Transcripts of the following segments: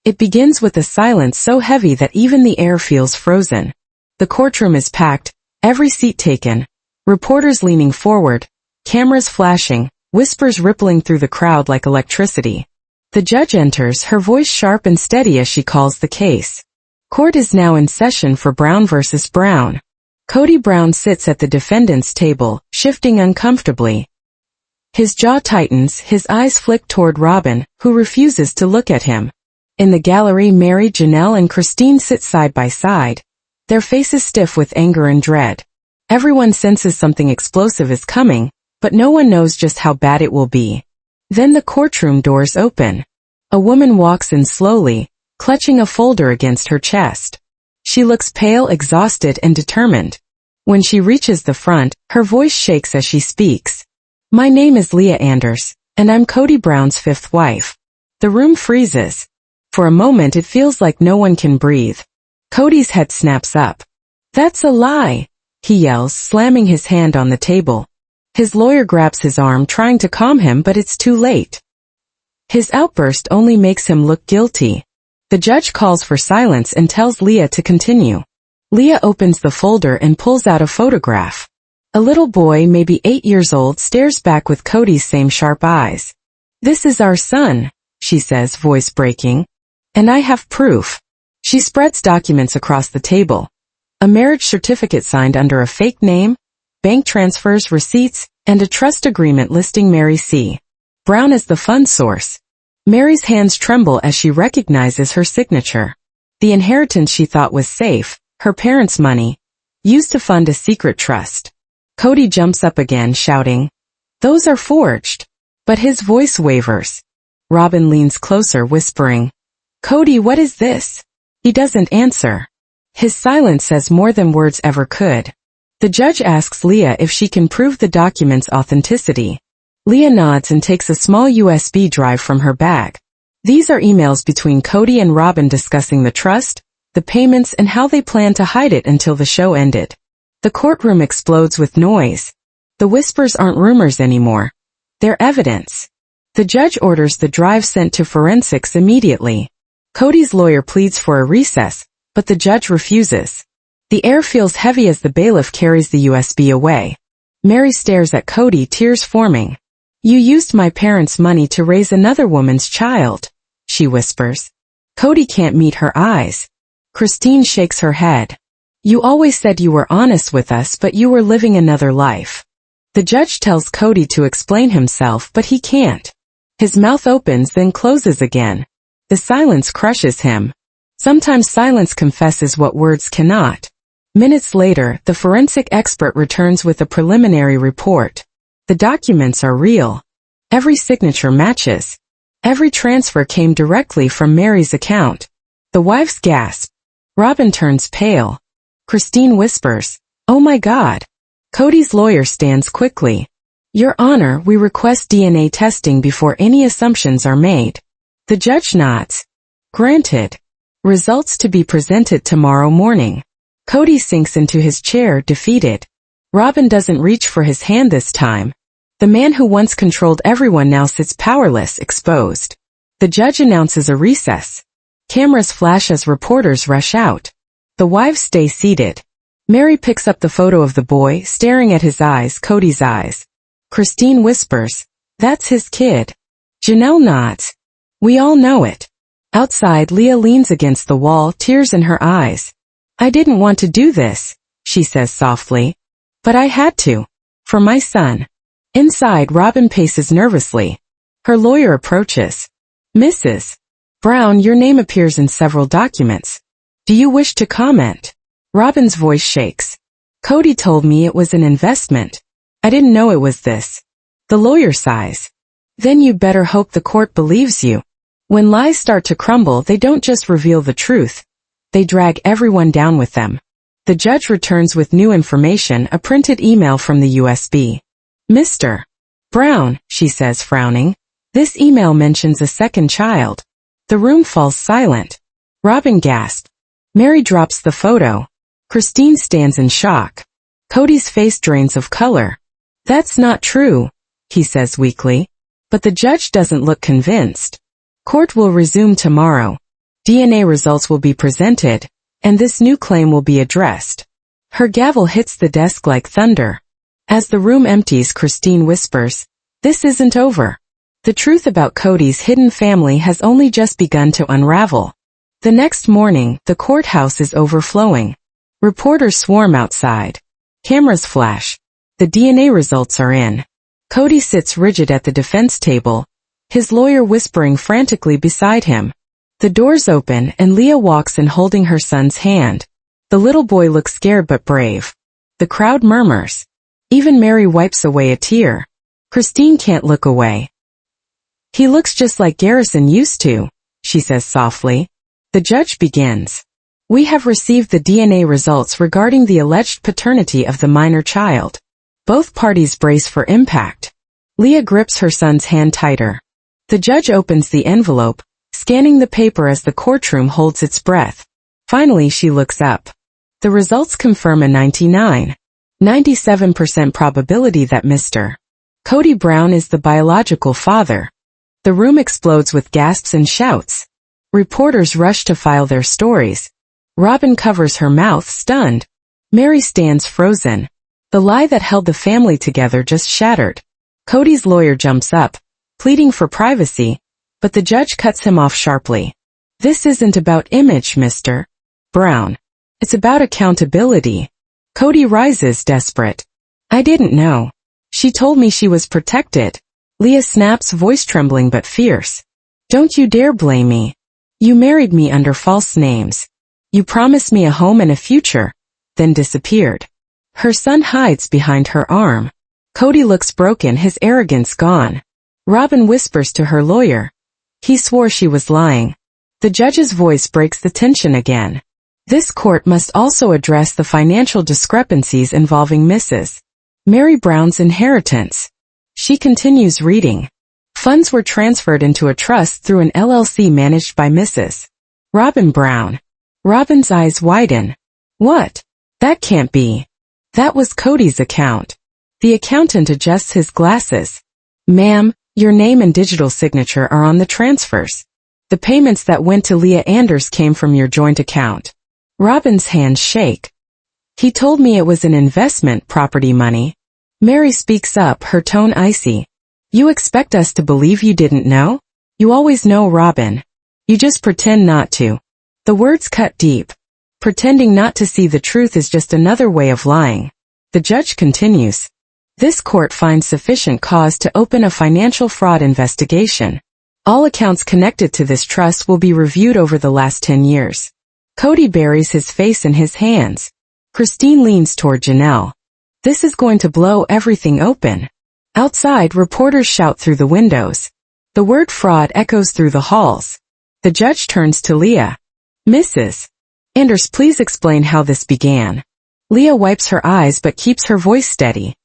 It begins with a silence so heavy that even the air feels frozen. The courtroom is packed, every seat taken, reporters leaning forward, cameras flashing, whispers rippling through the crowd like electricity. The judge enters, her voice sharp and steady as she calls the case. Court is now in session for Brown versus Brown. Cody Brown sits at the defendant's table, shifting uncomfortably. His jaw tightens, his eyes flick toward Robin, who refuses to look at him. In the gallery, Mary, Janelle, and Christine sit side by side, their faces stiff with anger and dread. Everyone senses something explosive is coming, but no one knows just how bad it will be. Then the courtroom doors open. A woman walks in slowly, clutching a folder against her chest. She looks pale, exhausted, and determined. When she reaches the front, her voice shakes as she speaks. "My name is Leah Anders, and I'm Cody Brown's fifth wife." The room freezes. For a moment it feels like no one can breathe. Cody's head snaps up. "That's a lie," he yells, slamming his hand on the table. His lawyer grabs his arm, trying to calm him, but it's too late. His outburst only makes him look guilty. The judge calls for silence and tells Leah to continue. Leah opens the folder and pulls out a photograph. A little boy, maybe 8 years old, stares back with Cody's same sharp eyes. "This is our son," she says, voice breaking. "And I have proof." She spreads documents across the table. A marriage certificate signed under a fake name, bank transfers, receipts, and a trust agreement listing Mary C. Brown as the fund source. Mary's hands tremble as she recognizes her signature. The inheritance she thought was safe, her parents' money, used to fund a secret trust. Cody jumps up again, shouting, "Those are forged." But his voice wavers. Robin leans closer, whispering, "Cody, what is this?" He doesn't answer. His silence says more than words ever could. The judge asks Leah if she can prove the document's authenticity. Leah nods and takes a small USB drive from her bag. These are emails between Cody and Robin discussing the trust, the payments, and how they plan to hide it until the show ended. The courtroom explodes with noise. The whispers aren't rumors anymore. They're evidence. The judge orders the drive sent to forensics immediately. Cody's lawyer pleads for a recess, but the judge refuses. The air feels heavy as the bailiff carries the USB away. Mary stares at Cody, tears forming. "You used my parents' money to raise another woman's child," she whispers. Cody can't meet her eyes. Christine shakes her head. "You always said you were honest with us, but you were living another life." The judge tells Cody to explain himself, but he can't. His mouth opens then closes again. The silence crushes him. Sometimes silence confesses what words cannot. Minutes later, the forensic expert returns with a preliminary report. The documents are real. Every signature matches. Every transfer came directly from Mary's account. The wives gasp. Robin turns pale. Christine whispers, "Oh my God." Cody's lawyer stands quickly. "Your Honor, we request DNA testing before any assumptions are made." The judge nods. "Granted." Results to be presented tomorrow morning. Cody sinks into his chair, defeated. Robin doesn't reach for his hand this time. The man who once controlled everyone now sits powerless, exposed. The judge announces a recess. Cameras flash as reporters rush out. The wives stay seated. Mary picks up the photo of the boy, staring at his eyes, Cody's eyes. Christine whispers, "That's his kid." Janelle nods. "We all know it." Outside, Leah leans against the wall, tears in her eyes. "I didn't want to do this," she says softly. "But I had to. For my son." Inside, Robin paces nervously. Her lawyer approaches. "Mrs. Brown, your name appears in several documents. Do you wish to comment?" Robin's voice shakes. "Cody told me it was an investment. I didn't know it was this." The lawyer sighs. "Then you better hope the court believes you." When lies start to crumble, they don't just reveal the truth. They drag everyone down with them. The judge returns with new information, a printed email from the USB. "Mr. Brown," she says, frowning. "This email mentions a second child." The room falls silent. Robin gasps. Mary drops the photo. Christine stands in shock. Cody's face drains of color. "That's not true," he says weakly. But the judge doesn't look convinced. "Court will resume tomorrow. DNA results will be presented, and this new claim will be addressed. Her gavel hits the desk like thunder. As the room empties, Christine whispers, "This isn't over." The truth about Cody's hidden family has only just begun to unravel. The next morning, the courthouse is overflowing. Reporters swarm outside. Cameras flash. The DNA results are in. Cody sits rigid at the defense table, his lawyer whispering frantically beside him. The doors open and Leah walks in holding her son's hand. The little boy looks scared but brave. The crowd murmurs. Even Mary wipes away a tear. Christine can't look away. "He looks just like Garrison used to," she says softly. The judge begins. "We have received the DNA results regarding the alleged paternity of the minor child." Both parties brace for impact. Leah grips her son's hand tighter. The judge opens the envelope, scanning the paper as the courtroom holds its breath. Finally, she looks up. The results confirm a 97% probability that Mr. Cody Brown is the biological father. The room explodes with gasps and shouts. Reporters rush to file their stories. Robin covers her mouth, stunned. Mary stands frozen. The lie that held the family together just shattered. Cody's lawyer jumps up, pleading for privacy, but the judge cuts him off sharply. "This isn't about image, Mr. Brown. It's about accountability." Cody rises, desperate. "I didn't know. She told me she was protected." Leah snaps, voice trembling but fierce. "Don't you dare blame me. You married me under false names. You promised me a home and a future, then disappeared." Her son hides behind her arm. Cody looks broken, his arrogance gone. Robin whispers to her lawyer. He swore she was lying. The judge's voice breaks the tension again. This court must also address the financial discrepancies involving Mrs. Mary Brown's inheritance. She continues reading. Funds were transferred into a trust through an LLC managed by Mrs. Robin Brown. Robin's eyes widen. What? That can't be. That was Cody's account. The accountant adjusts his glasses. Ma'am, your name and digital signature are on the transfers. The payments that went to Leah Anders came from your joint account. Robin's hands shake. He told me it was an investment, property money. Mary speaks up, her tone icy. You expect us to believe you didn't know? You always know, Robin. You just pretend not to. The words cut deep. Pretending not to see the truth is just another way of lying. The judge continues. This court finds sufficient cause to open a financial fraud investigation. All accounts connected to this trust will be reviewed over the last 10 years. Cody buries his face in his hands. Christine leans toward Janelle. This is going to blow everything open. Outside, reporters shout through the windows. The word fraud echoes through the halls. The judge turns to Leah. Mrs. Anders, please explain how this began. Leah wipes her eyes but keeps her voice steady.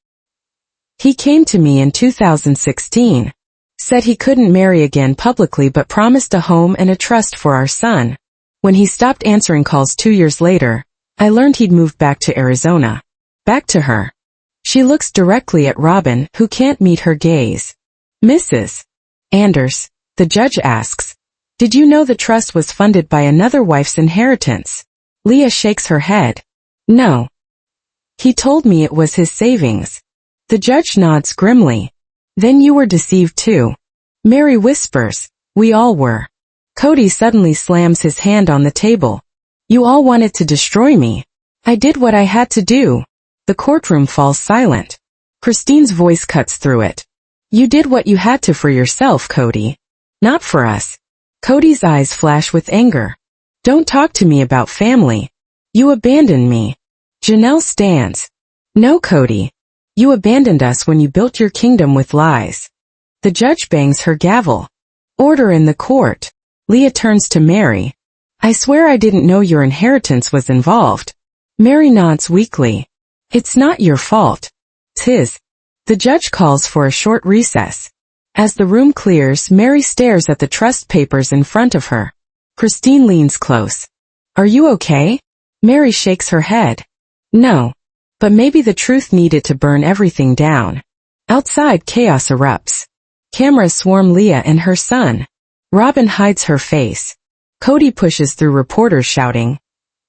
He came to me in 2016. Said he couldn't marry again publicly but promised a home and a trust for our son. When he stopped answering calls 2 years later, I learned he'd moved back to Arizona. Back to her. She looks directly at Robin, who can't meet her gaze. Mrs. Anders, the judge asks, did you know the trust was funded by another wife's inheritance? Leah shakes her head. No. He told me it was his savings. The judge nods grimly. Then you were deceived too. Mary whispers, we all were. Cody suddenly slams his hand on the table. You all wanted to destroy me. I did what I had to do. The courtroom falls silent. Christine's voice cuts through it. You did what you had to for yourself, Cody. Not for us. Cody's eyes flash with anger. Don't talk to me about family. You abandoned me. Janelle stands. No, Cody. You abandoned us when you built your kingdom with lies. The judge bangs her gavel. Order in the court. Leah turns to Mary. I swear I didn't know your inheritance was involved. Mary nods weakly. It's not your fault. 'Tis. The judge calls for a short recess. As the room clears, Mary stares at the trust papers in front of her. Christine leans close. Are you okay? Mary shakes her head. No. But maybe the truth needed to burn everything down. Outside, chaos erupts. Cameras swarm Leah and her son. Robin hides her face. Cody pushes through reporters shouting,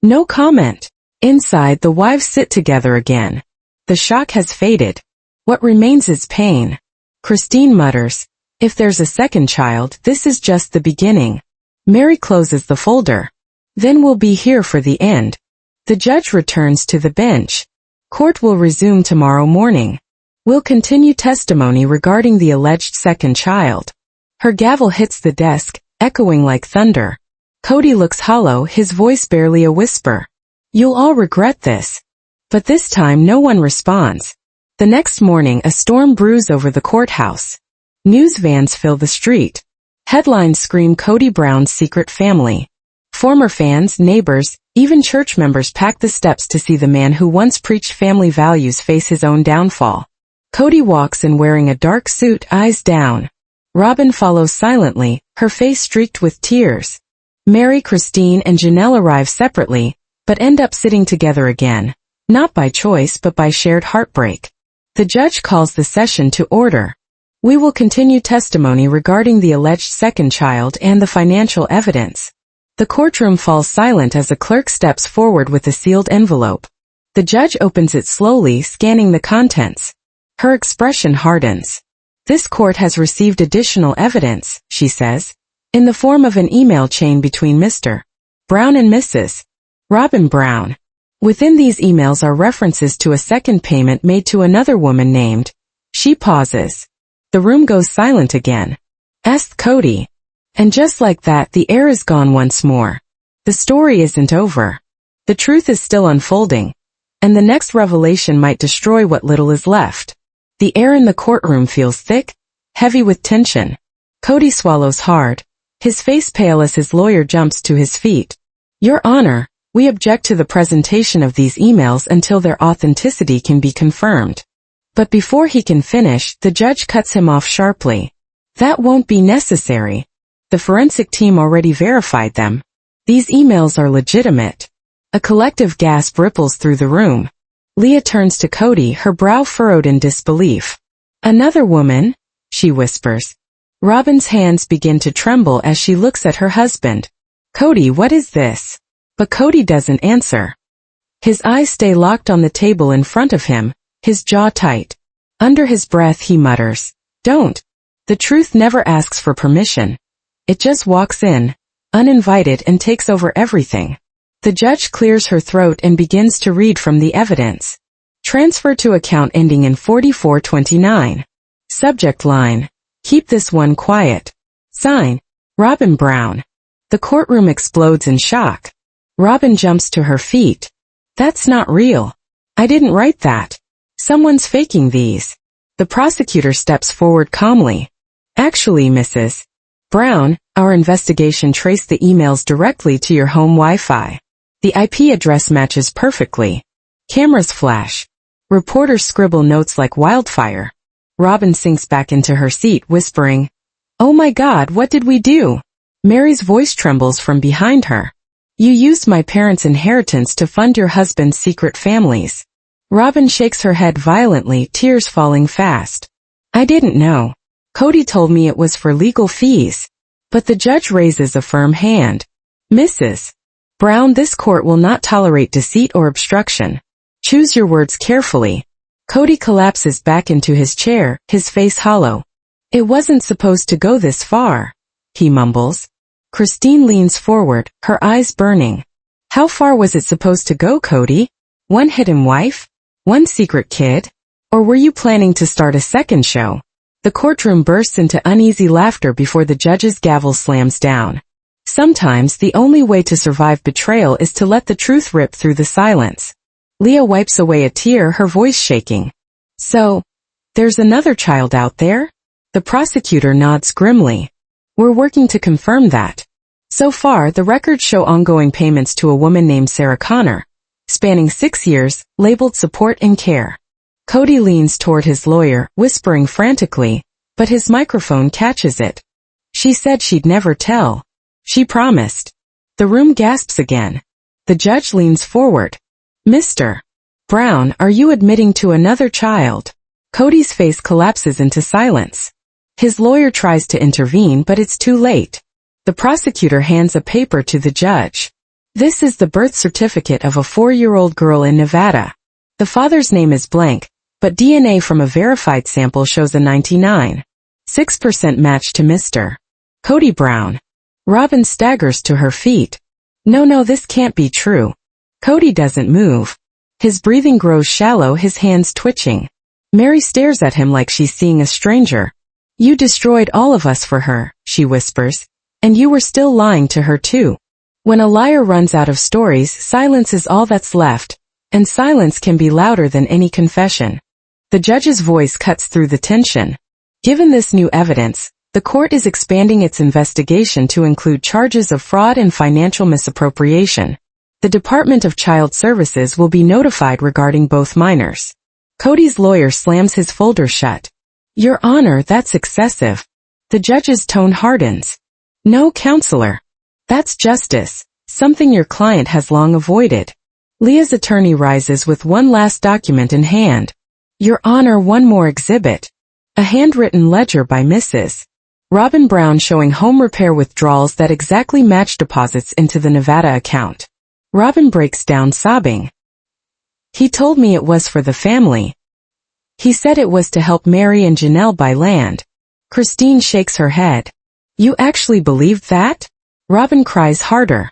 "No comment." Inside, the wives sit together again. The shock has faded. What remains is pain. Christine mutters, "If there's a second child, this is just the beginning." Mary closes the folder. "Then we'll be here for the end." The judge returns to the bench. Court will resume tomorrow morning. We'll continue testimony regarding the alleged second child. Her gavel hits the desk, echoing like thunder. Cody looks hollow, his voice barely a whisper. "You'll all regret this." But this time no one responds. The next morning a storm brews over the courthouse. News vans fill the street. Headlines scream Cody Brown's secret family. Former fans, neighbors, even church members pack the steps to see the man who once preached family values face his own downfall. Cody walks in wearing a dark suit, eyes down. Robin follows silently, her face streaked with tears. Mary, Christine, and Janelle arrive separately, but end up sitting together again, not by choice but by shared heartbreak. The judge calls the session to order. We will continue testimony regarding the alleged second child and the financial evidence. The courtroom falls silent as a clerk steps forward with a sealed envelope. The judge opens it slowly, scanning the contents. Her expression hardens. "This court has received additional evidence," she says, "in the form of an email chain between Mr. Brown and Mrs. Robin Brown. Within these emails are references to a second payment made to another woman named." She pauses. The room goes silent again. Asked Cody. And just like that, the air is gone once more. The story isn't over. The truth is still unfolding, and the next revelation might destroy what little is left. The air in the courtroom feels thick, heavy with tension. Cody swallows hard, his face pale as his lawyer jumps to his feet. "Your Honor, we object to the presentation of these emails until their authenticity can be confirmed." But before he can finish, the judge cuts him off sharply. "That won't be necessary. The forensic team already verified them. These emails are legitimate." A collective gasp ripples through the room. Leah turns to Cody, her brow furrowed in disbelief. "Another woman?" she whispers. Robin's hands begin to tremble as she looks at her husband. "Cody, what is this?" But Cody doesn't answer. His eyes stay locked on the table in front of him, his jaw tight. Under his breath he mutters, "Don't." The truth never asks for permission. It just walks in, uninvited, and takes over everything. The judge clears her throat and begins to read from the evidence. Transfer to account ending in 4429. Subject line, "Keep this one quiet." Sign, Robin Brown. The courtroom explodes in shock. Robin jumps to her feet. "That's not real. I didn't write that. Someone's faking these." The prosecutor steps forward calmly. "Actually, Mrs. Brown, our investigation traced the emails directly to your home Wi-Fi. The IP address matches perfectly. Cameras flash. Reporters scribble notes like wildfire." Robin sinks back into her seat, whispering, "Oh my God, what did we do?" Mary's voice trembles from behind her. "You used my parents' inheritance to fund your husband's secret families." Robin shakes her head violently, tears falling fast. "I didn't know. Cody told me it was for legal fees." But the judge raises a firm hand. "Mrs. Brown, this court will not tolerate deceit or obstruction. Choose your words carefully." Cody collapses back into his chair, his face hollow. "It wasn't supposed to go this far," he mumbles. Christine leans forward, her eyes burning. "How far was it supposed to go, Cody? One hidden wife? One secret kid? Or were you planning to start a second show?" The courtroom bursts into uneasy laughter before the judge's gavel slams down. Sometimes the only way to survive betrayal is to let the truth rip through the silence. Leah wipes away a tear, her voice shaking. "So, there's another child out there?" The prosecutor nods grimly. "We're working to confirm that. So far, the records show ongoing payments to a woman named Sarah Connor, spanning 6 years, labeled support and care." Cody leans toward his lawyer, whispering frantically, but his microphone catches it. "She said she'd never tell. She promised." The room gasps again. The judge leans forward. "Mr. Brown, are you admitting to another child?" Cody's face collapses into silence. His lawyer tries to intervene, but it's too late. The prosecutor hands a paper to the judge. This is the birth certificate of a 4-year-old girl in Nevada. The father's name is blank, but DNA from a verified sample shows a 99.6% match to Mr. Cody Brown. Robin staggers to her feet. No, this can't be true. Cody doesn't move. His breathing grows shallow, his hands twitching. Mary stares at him like she's seeing a stranger. You destroyed all of us for her, she whispers. And you were still lying to her too. When a liar runs out of stories, silence is all that's left, and silence can be louder than any confession. The judge's voice cuts through the tension. Given this new evidence, the court is expanding its investigation to include charges of fraud and financial misappropriation. The Department of Child Services will be notified regarding both minors. Cody's lawyer slams his folder shut. Your Honor, that's excessive. The judge's tone hardens. No, counselor. That's justice, something your client has long avoided. Leah's attorney rises with one last document in hand. Your Honor, one more exhibit. A handwritten ledger by Mrs. Robin Brown showing home repair withdrawals that exactly match deposits into the Nevada account. Robin breaks down sobbing. He told me it was for the family. He said it was to help Mary and Janelle buy land. Christine shakes her head. You actually believed that? Robin cries harder.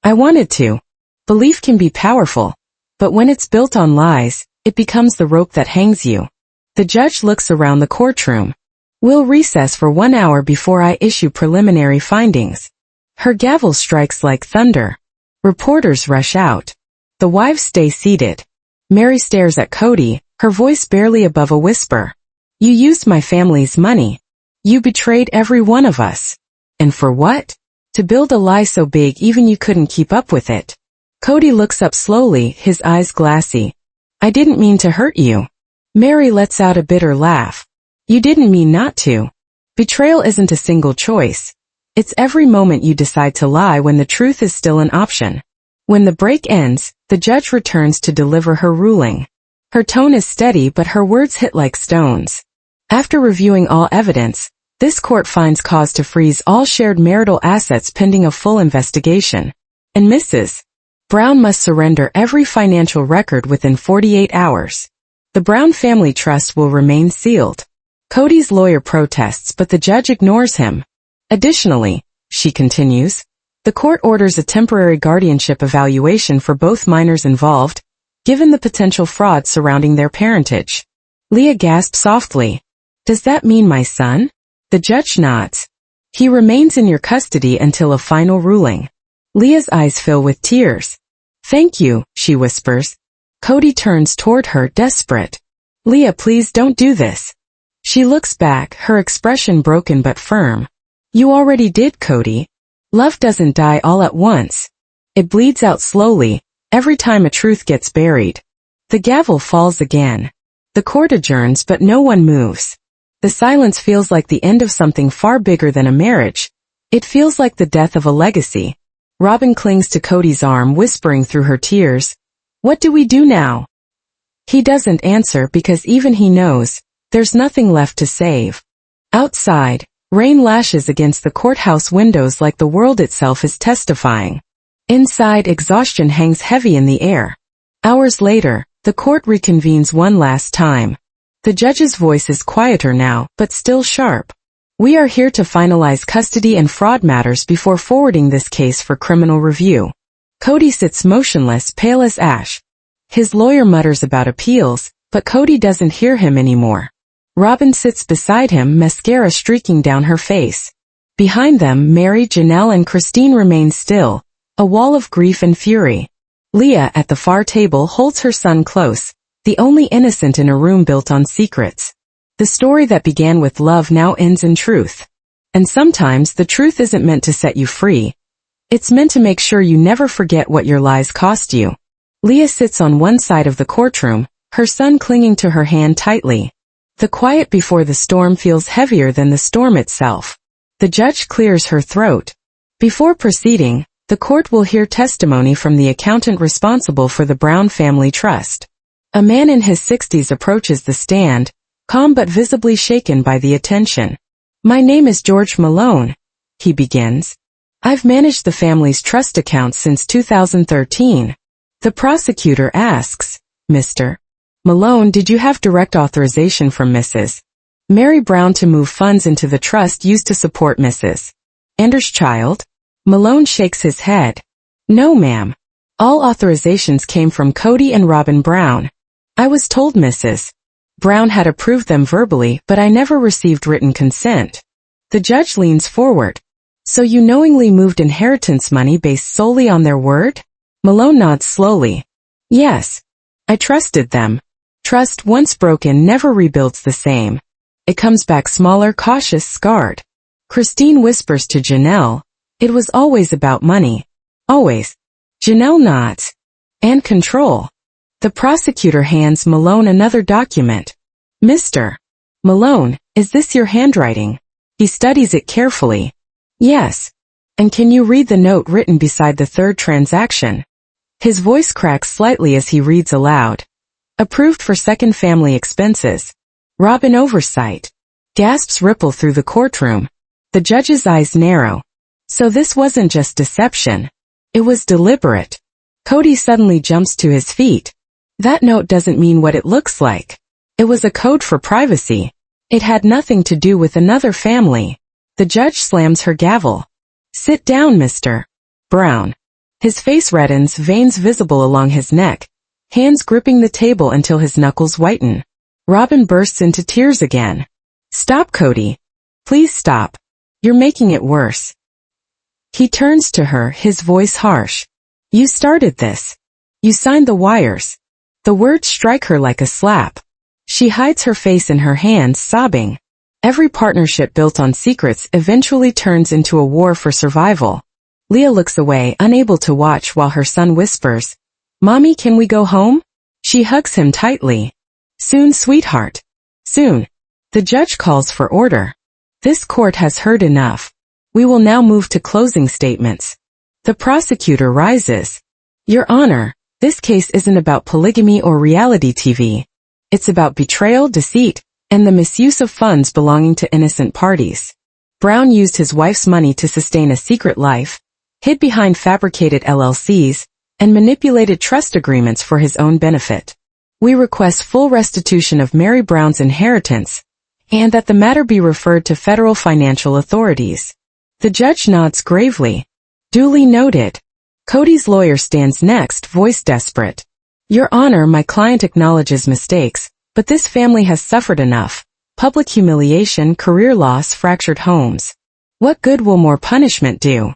I wanted to. Belief can be powerful, but when it's built on lies, it becomes the rope that hangs you. The judge looks around the courtroom. We'll recess for 1 hour before I issue preliminary findings. Her gavel strikes like thunder. Reporters rush out. The wives stay seated. Mary stares at Cody, her voice barely above a whisper. You used my family's money. You betrayed every one of us. And for what? To build a lie so big even you couldn't keep up with it. Cody looks up slowly, his eyes glassy. I didn't mean to hurt you. Mary lets out a bitter laugh. You didn't mean not to. Betrayal isn't a single choice. It's every moment you decide to lie when the truth is still an option. When the break ends, the judge returns to deliver her ruling. Her tone is steady but her words hit like stones. After reviewing all evidence, this court finds cause to freeze all shared marital assets pending a full investigation. And Mrs. Brown must surrender every financial record within 48 hours. The Brown family trust will remain sealed. Cody's lawyer protests but the judge ignores him. Additionally, she continues, the court orders a temporary guardianship evaluation for both minors involved, given the potential fraud surrounding their parentage. Leah gasps softly. Does that mean my son? The judge nods. He remains in your custody until a final ruling. Leah's eyes fill with tears. Thank you, she whispers. Cody turns toward her, desperate. Leah, please don't do this. She looks back, her expression broken but firm. You already did, Cody. Love doesn't die all at once. It bleeds out slowly, every time a truth gets buried. The gavel falls again. The court adjourns but no one moves. The silence feels like the end of something far bigger than a marriage. It feels like the death of a legacy. Robin clings to Cody's arm, whispering through her tears, What do we do now? He doesn't answer because even he knows, there's nothing left to save. Outside, rain lashes against the courthouse windows like the world itself is testifying. Inside, exhaustion hangs heavy in the air. Hours later, the court reconvenes one last time. The judge's voice is quieter now, but still sharp. We are here to finalize custody and fraud matters before forwarding this case for criminal review. Cody sits motionless, pale as ash. His lawyer mutters about appeals, but Cody doesn't hear him anymore. Robin sits beside him, mascara streaking down her face. Behind them, Mary, Janelle, and Christine remain still, a wall of grief and fury. Leah, at the far table, holds her son close, the only innocent in a room built on secrets. The story that began with love now ends in truth. And sometimes the truth isn't meant to set you free. It's meant to make sure you never forget what your lies cost you. Leah sits on one side of the courtroom, her son clinging to her hand tightly. The quiet before the storm feels heavier than the storm itself. The judge clears her throat. Before proceeding, the court will hear testimony from the accountant responsible for the Brown family trust. A man in his 60s approaches the stand, calm but visibly shaken by the attention. My name is George Malone, he begins. I've managed the family's trust accounts since 2013. The prosecutor asks, Mr. Malone, did you have direct authorization from Mrs. Mary Brown to move funds into the trust used to support Mrs. Anders' child? Malone shakes his head. No, ma'am. All authorizations came from Cody and Robin Brown. I was told Mrs. Brown had approved them verbally, but I never received written consent. The judge leans forward. So you knowingly moved inheritance money based solely on their word? Malone nods slowly. Yes. I trusted them. Trust once broken never rebuilds the same. It comes back smaller, cautious, scarred. Christine whispers to Janelle, it was always about money. Always. Janelle nods. And control. The prosecutor hands Malone another document. Mr. Malone, is this your handwriting? He studies it carefully. Yes. And can you read the note written beside the third transaction? His voice cracks slightly as he reads aloud. Approved for second family expenses. Robin oversight. Gasps ripple through the courtroom. The judge's eyes narrow. So this wasn't just deception. It was deliberate. Cody suddenly jumps to his feet. That note doesn't mean what it looks like. It was a code for privacy. It had nothing to do with another family. The judge slams her gavel. Sit down, Mr. Brown. His face reddens, veins visible along his neck, hands gripping the table until his knuckles whiten. Robin bursts into tears again. Stop, Cody. Please stop. You're making it worse. He turns to her, his voice harsh. You started this. You signed the wires. The words strike her like a slap. She hides her face in her hands, sobbing. Every partnership built on secrets eventually turns into a war for survival. Leah looks away, unable to watch while her son whispers, Mommy, can we go home? She hugs him tightly. Soon, sweetheart. Soon. The judge calls for order. This court has heard enough. We will now move to closing statements. The prosecutor rises. Your Honor, this case isn't about polygamy or reality TV. It's about betrayal, deceit, and the misuse of funds belonging to innocent parties. Brown used his wife's money to sustain a secret life, hid behind fabricated LLCs, and manipulated trust agreements for his own benefit. We request full restitution of Mary Brown's inheritance, and that the matter be referred to federal financial authorities. The judge nods gravely. Duly noted. Cody's lawyer stands next, voice desperate. Your Honor, my client acknowledges mistakes, but this family has suffered enough. Public humiliation, career loss, fractured homes. What good will more punishment do?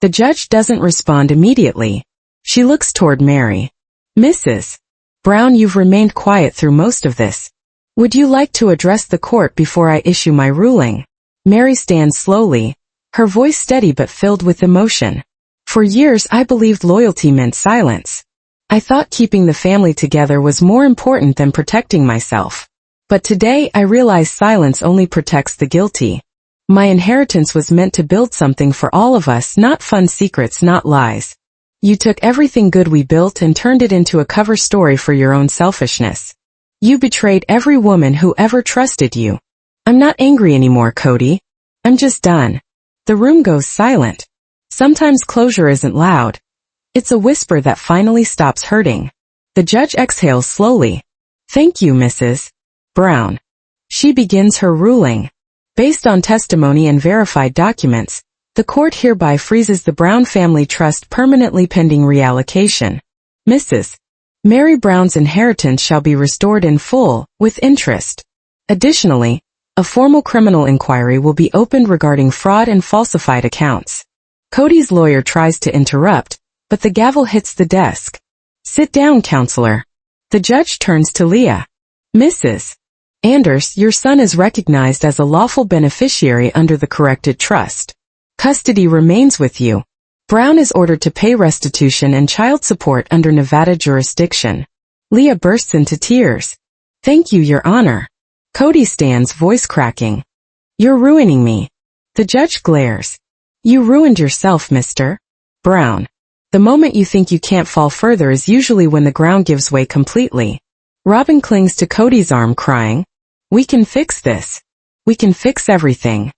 The judge doesn't respond immediately. She looks toward Mary. Mrs. Brown, you've remained quiet through most of this. Would you like to address the court before I issue my ruling? Mary stands slowly, her voice steady but filled with emotion. For years I believed loyalty meant silence. I thought keeping the family together was more important than protecting myself. But today I realize silence only protects the guilty. My inheritance was meant to build something for all of us, not fun secrets, not lies. You took everything good we built and turned it into a cover story for your own selfishness. You betrayed every woman who ever trusted you. I'm not angry anymore, Cody. I'm just done. The room goes silent. Sometimes closure isn't loud. It's a whisper that finally stops hurting. The judge exhales slowly. Thank you, Mrs. Brown. She begins her ruling. Based on testimony and verified documents, the court hereby freezes the Brown family trust permanently pending reallocation. Mrs. Mary Brown's inheritance shall be restored in full, with interest. Additionally, a formal criminal inquiry will be opened regarding fraud and falsified accounts. Cody's lawyer tries to interrupt, but the gavel hits the desk. Sit down, counselor. The judge turns to Leah. Mrs. Anders, your son is recognized as a lawful beneficiary under the corrected trust. Custody remains with you. Brown is ordered to pay restitution and child support under Nevada jurisdiction. Leah bursts into tears. Thank you, Your Honor. Cody stands, voice cracking. You're ruining me. The judge glares. You ruined yourself, Mr. Brown. The moment you think you can't fall further is usually when the ground gives way completely. Robin clings to Cody's arm, crying, We can fix this. We can fix everything.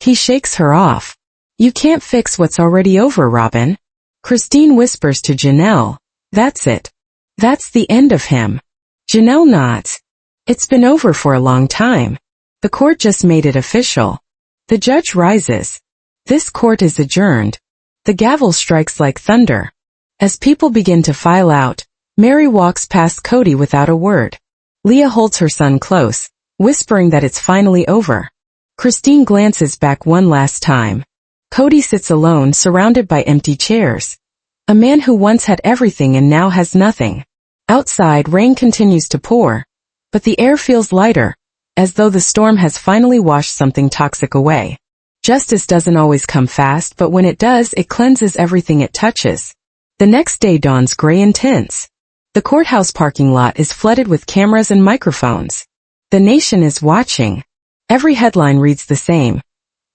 He shakes her off. You can't fix what's already over, Robin. Christine whispers to Janelle. That's it. That's the end of him. Janelle nods. It's been over for a long time. The court just made it official. The judge rises. This court is adjourned. The gavel strikes like thunder. As people begin to file out, Mary walks past Cody without a word. Leah holds her son close, whispering that it's finally over. Christine glances back one last time. Cody sits alone, surrounded by empty chairs. A man who once had everything and now has nothing. Outside, rain continues to pour, but the air feels lighter, as though the storm has finally washed something toxic away. Justice doesn't always come fast, but when it does, it cleanses everything it touches. The next day dawns gray and tense. The courthouse parking lot is flooded with cameras and microphones. The nation is watching. Every headline reads the same.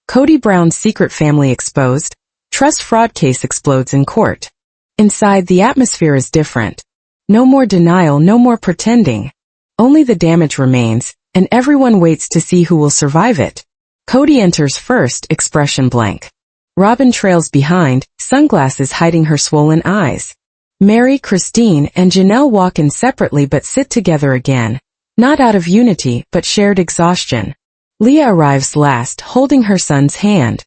Cody Brown's secret family exposed. Trust fraud case explodes in court. Inside, the atmosphere is different. No more denial, no more pretending. Only the damage remains, and everyone waits to see who will survive it. Cody enters first, expression blank. Robin trails behind, sunglasses hiding her swollen eyes. Mary, Christine, and Janelle walk in separately but sit together again, not out of unity but shared exhaustion. Leah arrives last, holding her son's hand.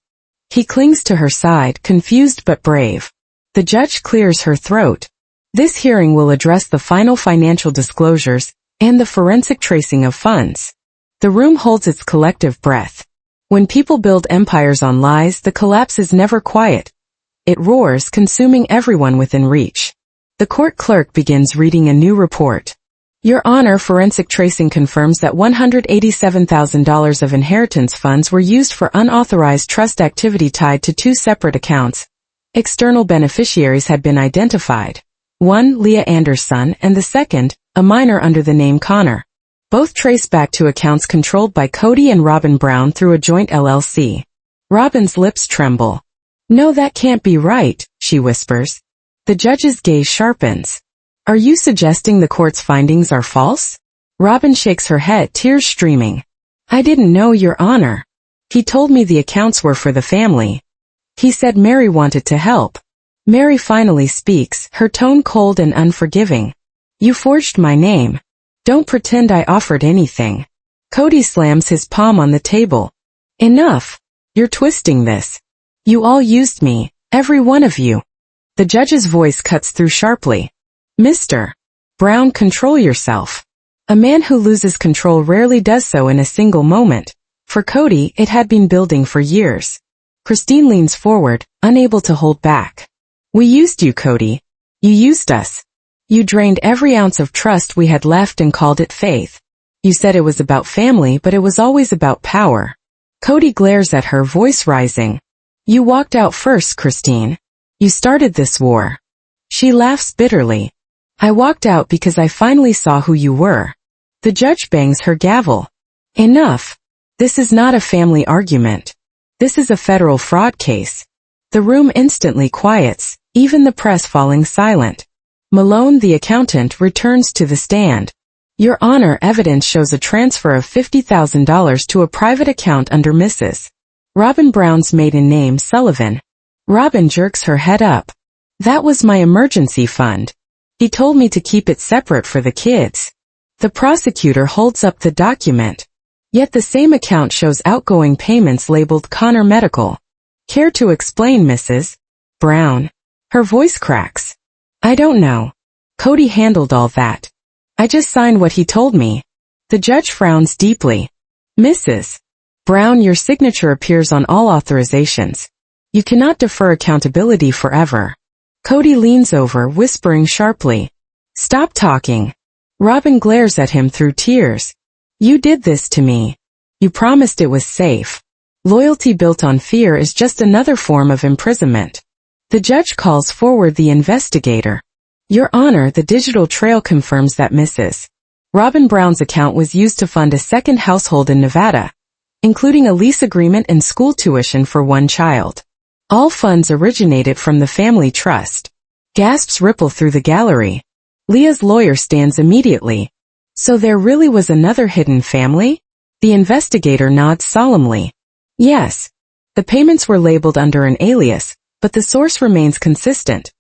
He clings to her side, confused but brave. The judge clears her throat. This hearing will address the final financial disclosures and the forensic tracing of funds. The room holds its collective breath. When people build empires on lies, the collapse is never quiet. It roars, consuming everyone within reach. The court clerk begins reading a new report. Your Honor, forensic tracing confirms that $187,000 of inheritance funds were used for unauthorized trust activity tied to two separate accounts. External beneficiaries had been identified. One, Leah Anderson, and the second, a minor under the name Connor. Both trace back to accounts controlled by Cody and Robin Brown through a joint LLC. Robin's lips tremble. No, that can't be right, she whispers. The judge's gaze sharpens. Are you suggesting the court's findings are false? Robin shakes her head, tears streaming. I didn't know, Your Honor. He told me the accounts were for the family. He said Mary wanted to help. Mary finally speaks, her tone cold and unforgiving. You forged my name. Don't pretend I offered anything. Cody slams his palm on the table. Enough. You're twisting this. You all used me, every one of you. The judge's voice cuts through sharply. Mr. Brown, control yourself. A man who loses control rarely does so in a single moment. For Cody, it had been building for years. Christine leans forward, unable to hold back. We used you, Cody. You used us. You drained every ounce of trust we had left and called it faith. You said it was about family, but it was always about power. Cody glares at her, voice rising. You walked out first, Christine. You started this war. She laughs bitterly. I walked out because I finally saw who you were. The judge bangs her gavel. Enough. This is not a family argument. This is a federal fraud case. The room instantly quiets, even the press falling silent. Malone, the accountant, returns to the stand. Your Honor, evidence shows a transfer of $50,000 to a private account under Mrs. Robin Brown's maiden name, Sullivan. Robin jerks her head up. That was my emergency fund. He told me to keep it separate for the kids. The prosecutor holds up the document. Yet the same account shows outgoing payments labeled Connor Medical. Care to explain, Mrs. Brown? Her voice cracks. I don't know. Cody handled all that. I just signed what he told me. The judge frowns deeply. Mrs. Brown, your signature appears on all authorizations. You cannot defer accountability forever. Cody leans over, whispering sharply. Stop talking. Robin glares at him through tears. You did this to me. You promised it was safe. Loyalty built on fear is just another form of imprisonment. The judge calls forward the investigator. Your Honor, the digital trail confirms that Mrs. Robin Brown's account was used to fund a second household in Nevada, including a lease agreement and school tuition for one child. All funds originated from the family trust. Gasps ripple through the gallery. Leah's lawyer stands immediately. So there really was another hidden family? The investigator nods solemnly. Yes. The payments were labeled under an alias, but the source remains consistent.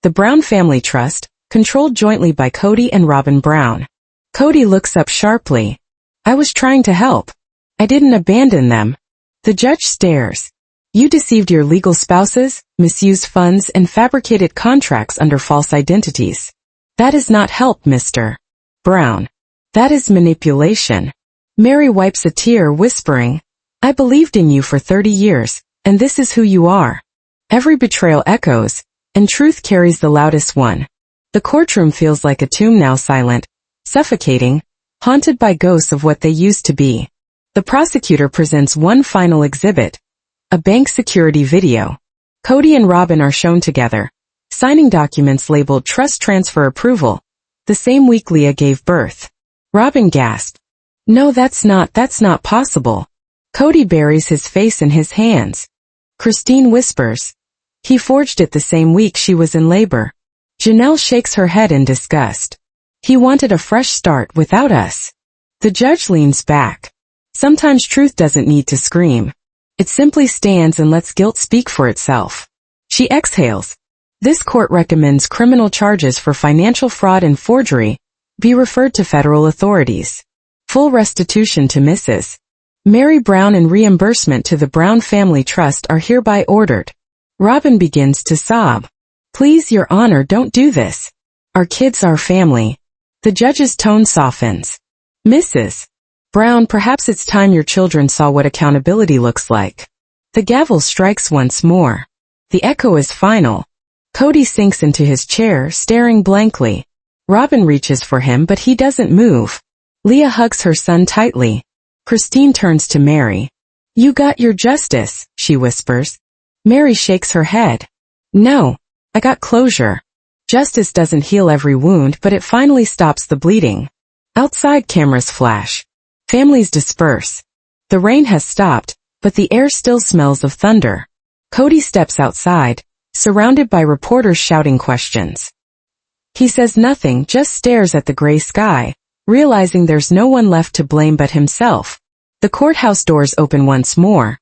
The Brown Family Trust, controlled jointly by Cody and Robin Brown. Cody looks up sharply. I was trying to help. I didn't abandon them. The judge stares. You deceived your legal spouses, misused funds, and fabricated contracts under false identities. That is not help, Mr. Brown. That is manipulation. Mary wipes a tear, whispering, I believed in you for 30 years, and this is who you are. Every betrayal echoes, and truth carries the loudest one. The courtroom feels like a tomb now, silent, suffocating, haunted by ghosts of what they used to be. The prosecutor presents one final exhibit, a bank security video. Cody and Robin are shown together, signing documents labeled Trust Transfer Approval, the same week Leah gave birth. Robin gasped. No, that's not possible. Cody buries his face in his hands. Christine whispers. He forged it the same week she was in labor. Janelle shakes her head in disgust. He wanted a fresh start without us. The judge leans back. Sometimes truth doesn't need to scream. It simply stands and lets guilt speak for itself. She exhales. This court recommends criminal charges for financial fraud and forgery be referred to federal authorities. Full restitution to Mrs. Mary Brown and reimbursement to the Brown Family Trust are hereby ordered. Robin begins to sob. Please, Your Honor, don't do this. Our kids, our family. The judge's tone softens. Mrs. Brown, perhaps it's time your children saw what accountability looks like. The gavel strikes once more. The echo is final. Cody sinks into his chair, staring blankly. Robin reaches for him, but he doesn't move. Leah hugs her son tightly. Christine turns to Mary. You got your justice, she whispers. Mary shakes her head. No, I got closure. Justice doesn't heal every wound, but it finally stops the bleeding. Outside, cameras flash. Families disperse. The rain has stopped, but the air still smells of thunder. Cody steps outside, surrounded by reporters shouting questions. He says nothing, just stares at the gray sky, realizing there's no one left to blame but himself. The courthouse doors open once more,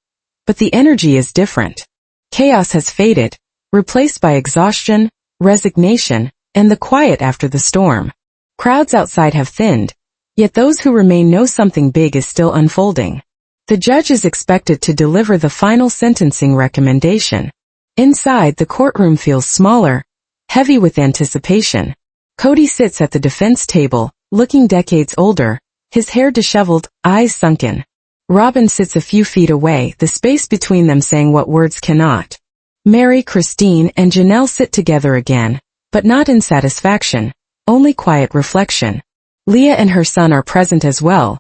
but the energy is different. Chaos has faded, replaced by exhaustion, resignation, and the quiet after the storm. Crowds outside have thinned, yet those who remain know something big is still unfolding. The judge is expected to deliver the final sentencing recommendation. Inside, the courtroom feels smaller, heavy with anticipation. Cody sits at the defense table, looking decades older, his hair disheveled, eyes sunken. Robin sits a few feet away, the space between them saying what words cannot. Mary, Christine, and Janelle sit together again, but not in satisfaction, only quiet reflection. Leah and her son are present as well,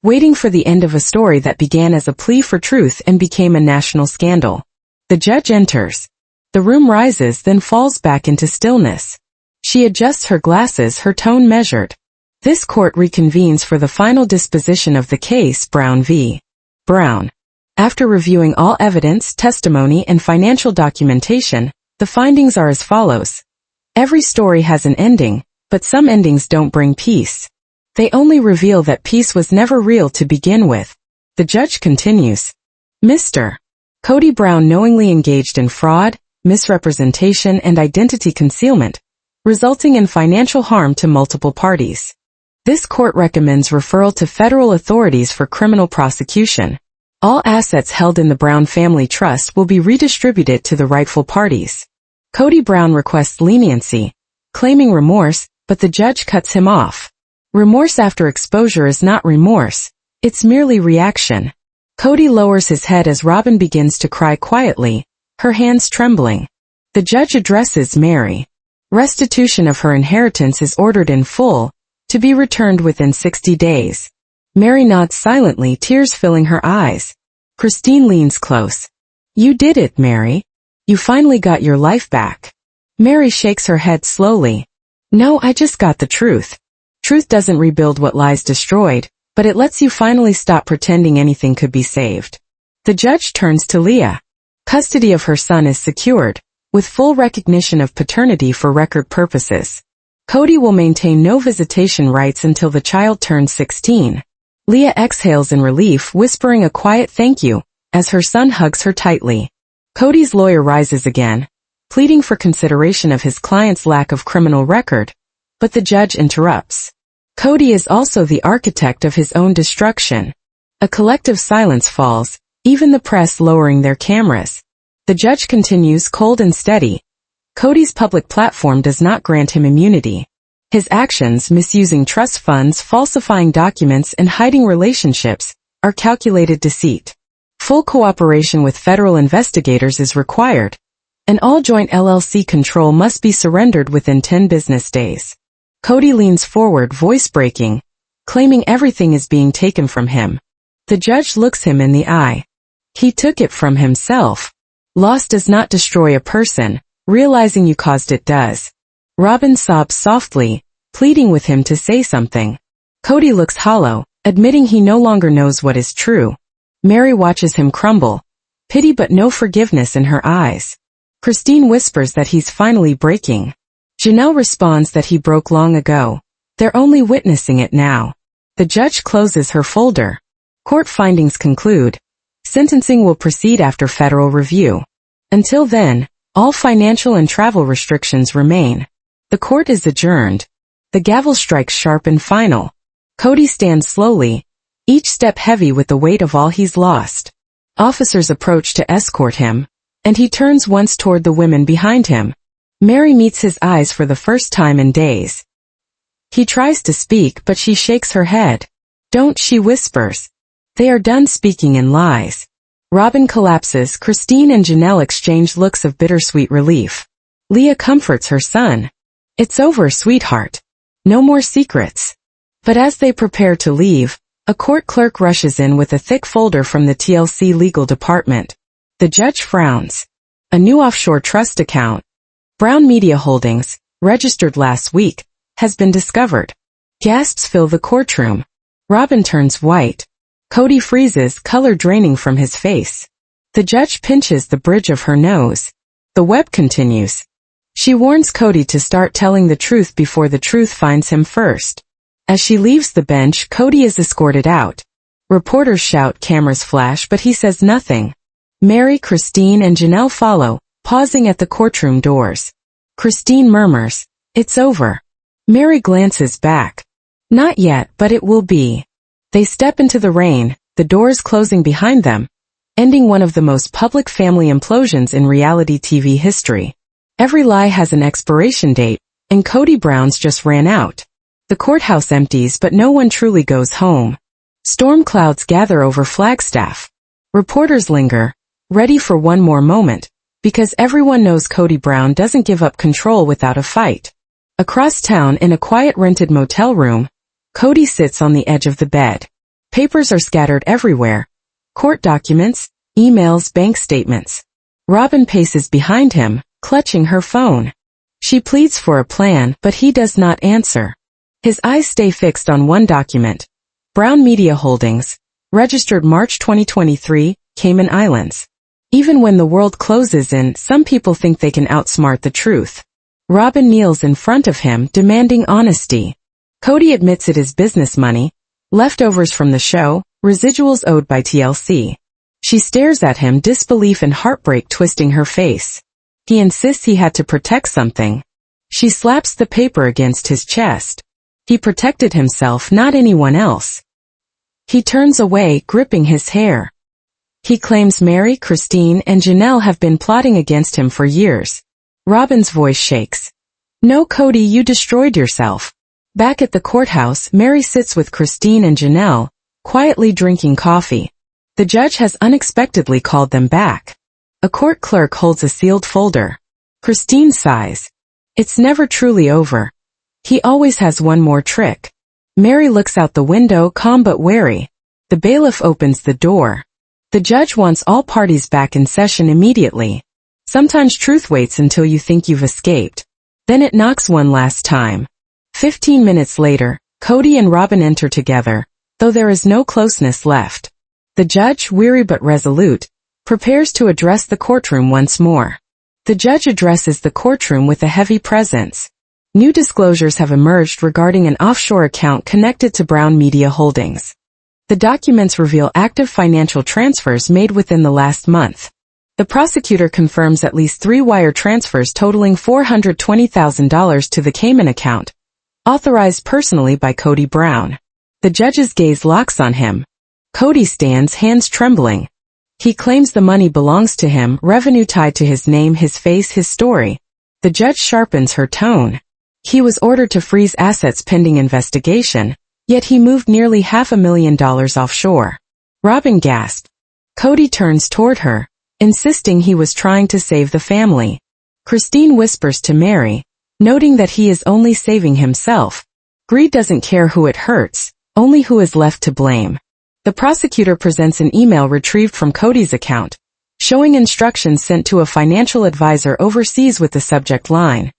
waiting for the end of a story that began as a plea for truth and became a national scandal. The judge enters. The room rises, then falls back into stillness. She adjusts her glasses, her tone measured. This court reconvenes for the final disposition of the case Brown v. Brown. After reviewing all evidence, testimony, and financial documentation, the findings are as follows. Every story has an ending, but some endings don't bring peace. They only reveal that peace was never real to begin with. The judge continues. Mr. Cody Brown knowingly engaged in fraud, misrepresentation, and identity concealment, resulting in financial harm to multiple parties. This court recommends referral to federal authorities for criminal prosecution. All assets held in the Brown Family Trust will be redistributed to the rightful parties. Cody Brown requests leniency, claiming remorse, but the judge cuts him off. Remorse after exposure is not remorse, it's merely reaction. Cody lowers his head as Robin begins to cry quietly, her hands trembling. The judge addresses Mary. Restitution of her inheritance is ordered in full, to be returned within 60 days. Mary nods silently, tears filling her eyes. Christine leans close. You did it, Mary. You finally got your life back. Mary shakes her head slowly. No, I just got the truth. Truth doesn't rebuild what lies destroyed, but it lets you finally stop pretending anything could be saved. The judge turns to Leah. Custody of her son is secured, with full recognition of paternity for record purposes. Cody will maintain no visitation rights until the child turns 16. Leah exhales in relief, whispering a quiet thank you, as her son hugs her tightly. Cody's lawyer rises again, pleading for consideration of his client's lack of criminal record, but the judge interrupts. Cody is also the architect of his own destruction. A collective silence falls, even the press lowering their cameras. The judge continues cold and steady. Cody's public platform does not grant him immunity. His actions, misusing trust funds, falsifying documents, and hiding relationships, are calculated deceit. Full cooperation with federal investigators is required, and all joint LLC control must be surrendered within 10 business days. Cody leans forward, voice breaking, claiming everything is being taken from him. The judge looks him in the eye. He took it from himself. Loss does not destroy a person, realizing you caused it does. Robin sobs softly, pleading with him to say something. Cody looks hollow, admitting he no longer knows what is true. Mary watches him crumble, pity but no forgiveness in her eyes. Christine whispers that he's finally breaking. Janelle responds that he broke long ago. They're only witnessing it now. The judge closes her folder. Court findings conclude. Sentencing will proceed after federal review. Until then, all financial and travel restrictions remain. The court is adjourned. The gavel strikes sharp and final. Cody stands slowly, each step heavy with the weight of all he's lost. Officers approach to escort him, and he turns once toward the women behind him. Mary meets his eyes for the first time in days. He tries to speak, but she shakes her head. Don't, she whispers. They are done speaking in lies. Robin collapses. Christine and Janelle exchange looks of bittersweet relief. Leah comforts her son. It's over, sweetheart. No more secrets. But as they prepare to leave, a court clerk rushes in with a thick folder from the TLC legal department. The judge frowns. A new offshore trust account, Brown Media Holdings, registered last week, has been discovered. Gasps fill the courtroom. Robin turns white. Cody freezes, color draining from his face. The judge pinches the bridge of her nose. The web continues. She warns Cody to start telling the truth before the truth finds him first. As she leaves the bench, Cody is escorted out. Reporters shout, cameras flash, but he says nothing. Mary, Christine, and Janelle follow, pausing at the courtroom doors. Christine murmurs, "It's over." Mary glances back. Not yet, but it will be. They step into the rain, the doors closing behind them, ending one of the most public family implosions in reality TV history. Every lie has an expiration date, and Cody Brown's just ran out. The courthouse empties, but no one truly goes home. Storm clouds gather over Flagstaff. Reporters linger, ready for one more moment, because everyone knows Cody Brown doesn't give up control without a fight. Across town, in a quiet rented motel room, Cody sits on the edge of the bed. Papers are scattered everywhere. Court documents, emails, bank statements. Robin paces behind him, clutching her phone. She pleads for a plan, but he does not answer. His eyes stay fixed on one document. Brown Media Holdings, registered March 2023, Cayman Islands. Even when the world closes in, some people think they can outsmart the truth. Robin kneels in front of him, demanding honesty. Cody admits it is business money, leftovers from the show, residuals owed by TLC. She stares at him, disbelief and heartbreak twisting her face. He insists he had to protect something. She slaps the paper against his chest. He protected himself, not anyone else. He turns away, gripping his hair. He claims Mary, Christine, and Janelle have been plotting against him for years. Robin's voice shakes. No, Cody, you destroyed yourself. Back at the courthouse, Mary sits with Christine and Janelle, quietly drinking coffee. The judge has unexpectedly called them back. A court clerk holds a sealed folder. Christine sighs. It's never truly over. He always has one more trick. Mary looks out the window, calm but wary. The bailiff opens the door. The judge wants all parties back in session immediately. Sometimes truth waits until you think you've escaped. Then it knocks one last time. 15 minutes later, Cody and Robin enter together, though there is no closeness left. The judge, weary but resolute, prepares to address the courtroom once more. The judge addresses the courtroom with a heavy presence. New disclosures have emerged regarding an offshore account connected to Brown Media Holdings. The documents reveal active financial transfers made within the last month. The prosecutor confirms at least 3 wire transfers totaling $420,000 to the Cayman account, authorized personally by Cody Brown. The judge's gaze locks on him. Cody stands, hands trembling. He claims the money belongs to him, revenue tied to his name, his face, his story. The judge sharpens her tone. He was ordered to freeze assets pending investigation, yet he moved nearly $500,000 offshore. Robin gasped. Cody turns toward her, insisting he was trying to save the family. Christine whispers to Mary, noting that he is only saving himself. Greed doesn't care who it hurts, only who is left to blame. The prosecutor presents an email retrieved from Cody's account, showing instructions sent to a financial advisor overseas with the subject line,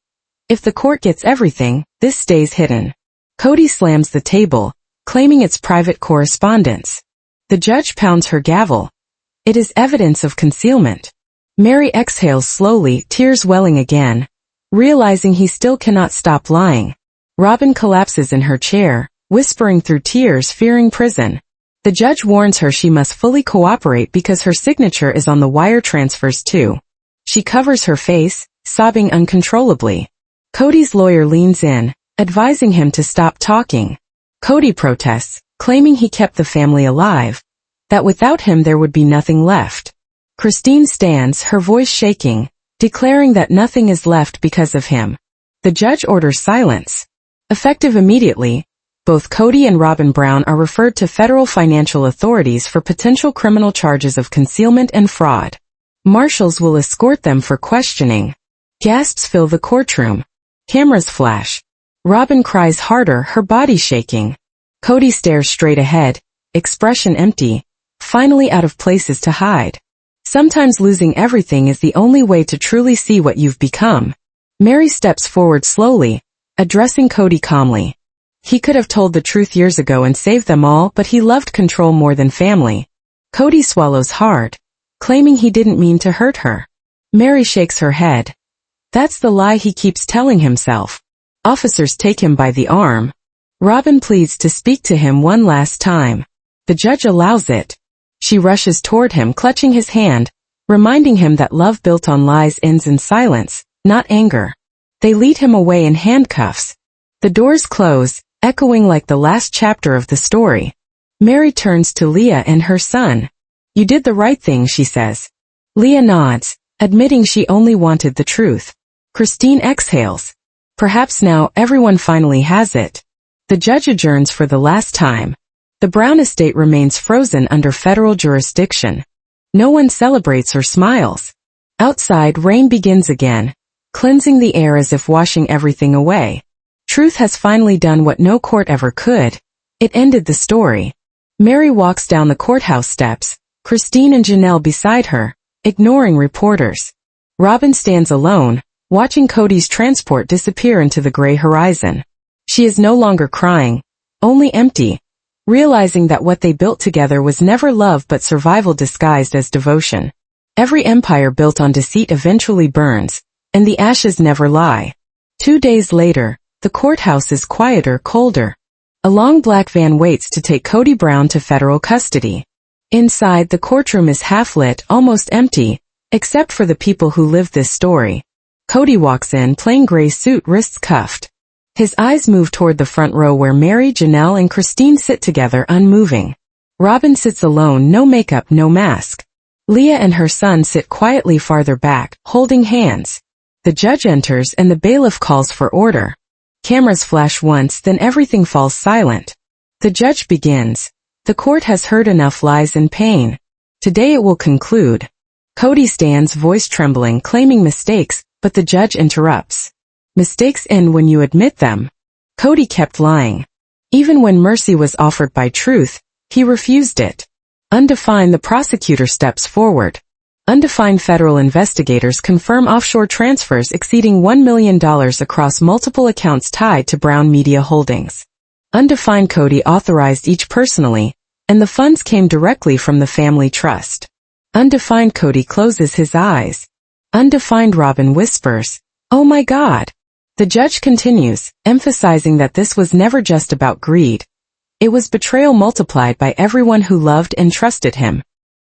"If the court gets everything, this stays hidden." Cody slams the table, claiming it's private correspondence. The judge pounds her gavel. It is evidence of concealment. Mary exhales slowly, tears welling again, realizing he still cannot stop lying. Robin collapses in her chair, whispering through tears, fearing prison. The judge warns her she must fully cooperate because her signature is on the wire transfers too. She covers her face, sobbing uncontrollably. Cody's lawyer leans in, advising him to stop talking. Cody protests, claiming he kept the family alive, that without him there would be nothing left. Christine stands, her voice shaking, declaring that nothing is left because of him. The judge orders silence. Effective immediately, both Cody and Robin Brown are referred to federal financial authorities for potential criminal charges of concealment and fraud. Marshals will escort them for questioning. Gasps fill the courtroom. Cameras flash. Robin cries harder, her body shaking. Cody stares straight ahead, expression empty, finally out of places to hide. Sometimes losing everything is the only way to truly see what you've become. Mary steps forward slowly, addressing Cody calmly. He could have told the truth years ago and saved them all, but he loved control more than family. Cody swallows hard, claiming he didn't mean to hurt her. Mary shakes her head. That's the lie he keeps telling himself. Officers take him by the arm. Robin pleads to speak to him one last time. The judge allows it. She rushes toward him, clutching his hand, reminding him that love built on lies ends in silence, not anger. They lead him away in handcuffs. The doors close, echoing like the last chapter of the story. Mary turns to Leah and her son. "You did the right thing," she says. Leah nods, admitting she only wanted the truth. Christine exhales. Perhaps now everyone finally has it. The judge adjourns for the last time. The Brown estate remains frozen under federal jurisdiction. No one celebrates or smiles. Outside, rain begins again, cleansing the air as if washing everything away. Truth has finally done what no court ever could. It ended the story. Mary walks down the courthouse steps, Christine and Janelle beside her, ignoring reporters. Robin stands alone, watching Cody's transport disappear into the gray horizon. She is no longer crying, only empty, realizing that what they built together was never love but survival disguised as devotion. Every empire built on deceit eventually burns, and the ashes never lie. 2 days later, the courthouse is quieter, colder. A long black van waits to take Cody Brown to federal custody. Inside, the courtroom is half-lit, almost empty, except for the people who lived this story. Cody walks in, plain gray suit, wrists cuffed. His eyes move toward the front row where Mary, Janelle, and Christine sit together, unmoving. Robin sits alone, no makeup, no mask. Leah and her son sit quietly farther back, holding hands. The judge enters and the bailiff calls for order. Cameras flash once, then everything falls silent. The judge begins. The court has heard enough lies and pain. Today it will conclude. Cody stands, voice trembling, claiming mistakes, but the judge interrupts. Mistakes end when you admit them. Cody kept lying. Even when mercy was offered by truth, he refused it. Undefined, the prosecutor steps forward. Undefined federal investigators confirm offshore transfers exceeding $1 million across multiple accounts tied to Brown Media Holdings. Undefined, Cody authorized each personally, and the funds came directly from the family trust. Undefined, Cody closes his eyes. Undefined, Robin whispers, "Oh my God." The judge continues, emphasizing that this was never just about greed. It was betrayal multiplied by everyone who loved and trusted him.